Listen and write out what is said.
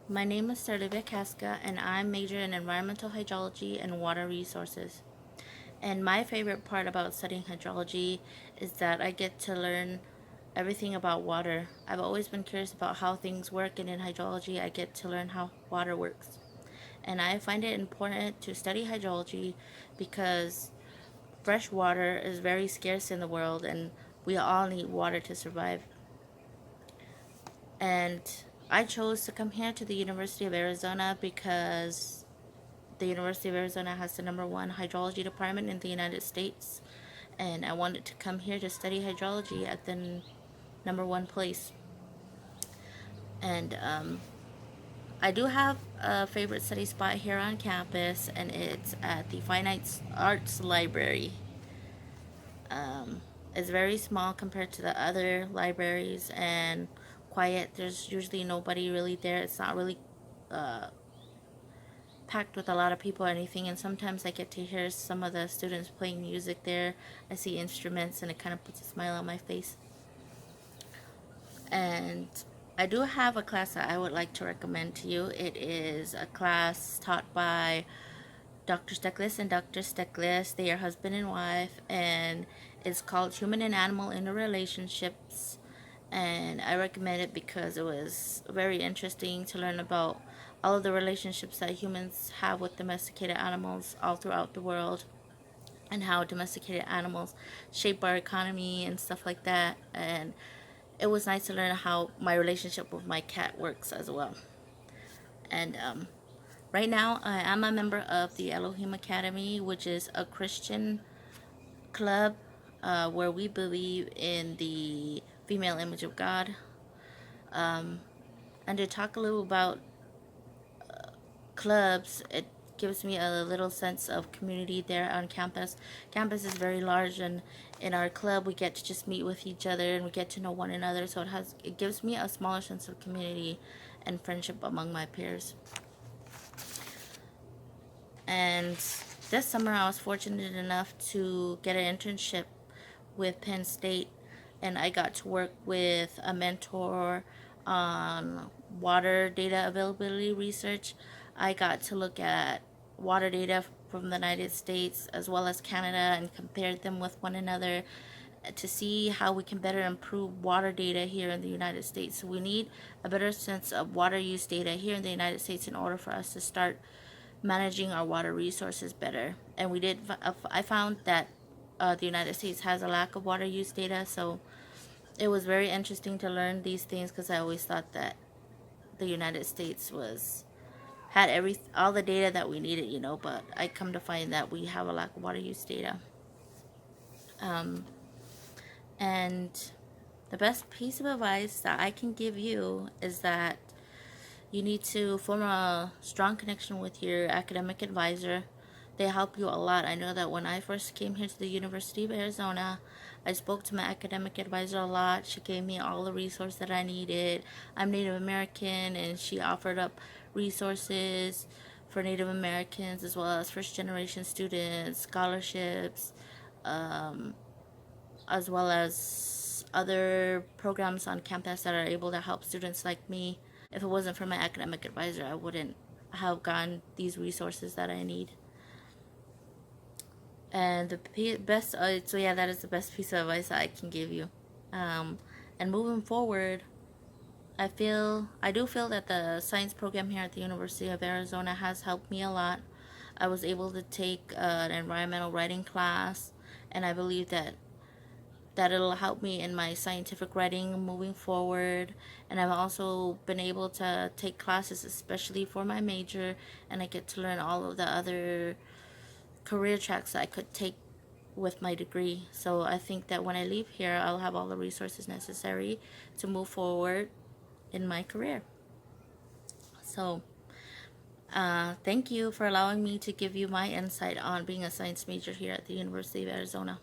My name is Starlivia Kaska, and I'm majoring in environmental hydrology and water resources. And my favorite part about studying hydrology is that I get to learn everything about water. I've always been curious about how things work, and in hydrology, I get to learn how water works. And I find it important to study hydrology because fresh water is very scarce in the world, and we all need water to survive. And I chose to come here to the University of Arizona because the University of Arizona has the #1 hydrology department in the United States, and I wanted to come here to study hydrology at the #1 place. And I do have a favorite study spot here on campus, and it's at the Fine Arts Library. It's very small compared to the other libraries and quiet. There's usually nobody really there. It's not really packed with a lot of people or anything, and sometimes I get to hear some of the students playing music there. I see instruments and it kind of puts a smile on my face. And I do have a class that I would like to recommend to you. It is a class taught by Dr. Steckles and Dr. Steckles. They are husband and wife, and it's called Human and Animal Interrelationships. And I recommend it because it was very interesting to learn about all of the relationships that humans have with domesticated animals all throughout the world, and how domesticated animals shape our economy and stuff like that. And it was nice to learn how my relationship with my cat works as well. And right now, I am a member of the Elohim Academy, which is a Christian club where we believe in the female image of God. And to talk a little about clubs, it gives me a little sense of community there on campus. Campus is very large, and in our club we get to just meet with each other and we get to know one another. So it gives me a smaller sense of community and friendship among my peers. And this summer I was fortunate enough to get an internship with Penn State, and I got to work with a mentor on water data availability research. I got to look at water data from the United States as well as Canada and compare them with one another to see how we can better improve water data here in the United States. So we need a better sense of water use data here in the United States in order for us to start managing our water resources better. And I found that the United States has a lack of water use data, so it was very interesting to learn these things because I always thought that the United States had all the data that we needed, but I come to find that we have a lack of water use data. And the best piece of advice that I can give you is that you need to form a strong connection with your academic advisor. They help you a lot. I know that when I first came here to the University of Arizona, I spoke to my academic advisor a lot. She gave me all the resources that I needed. I'm Native American, and she offered up resources for Native Americans as well as first generation students, scholarships, as well as other programs on campus that are able to help students like me. If it wasn't for my academic advisor, I wouldn't have gotten these resources that I need. And the best, so yeah, that is the best piece of advice that I can give you. And moving forward, I do feel that the science program here at the University of Arizona has helped me a lot. I was able to take an environmental writing class, and I believe that it'll help me in my scientific writing moving forward. And I've also been able to take classes especially for my major, and I get to learn all of the other career tracks that I could take with my degree. So I think that when I leave here, I'll have all the resources necessary to move forward in my career. So thank you for allowing me to give you my insight on being a science major here at the University of Arizona.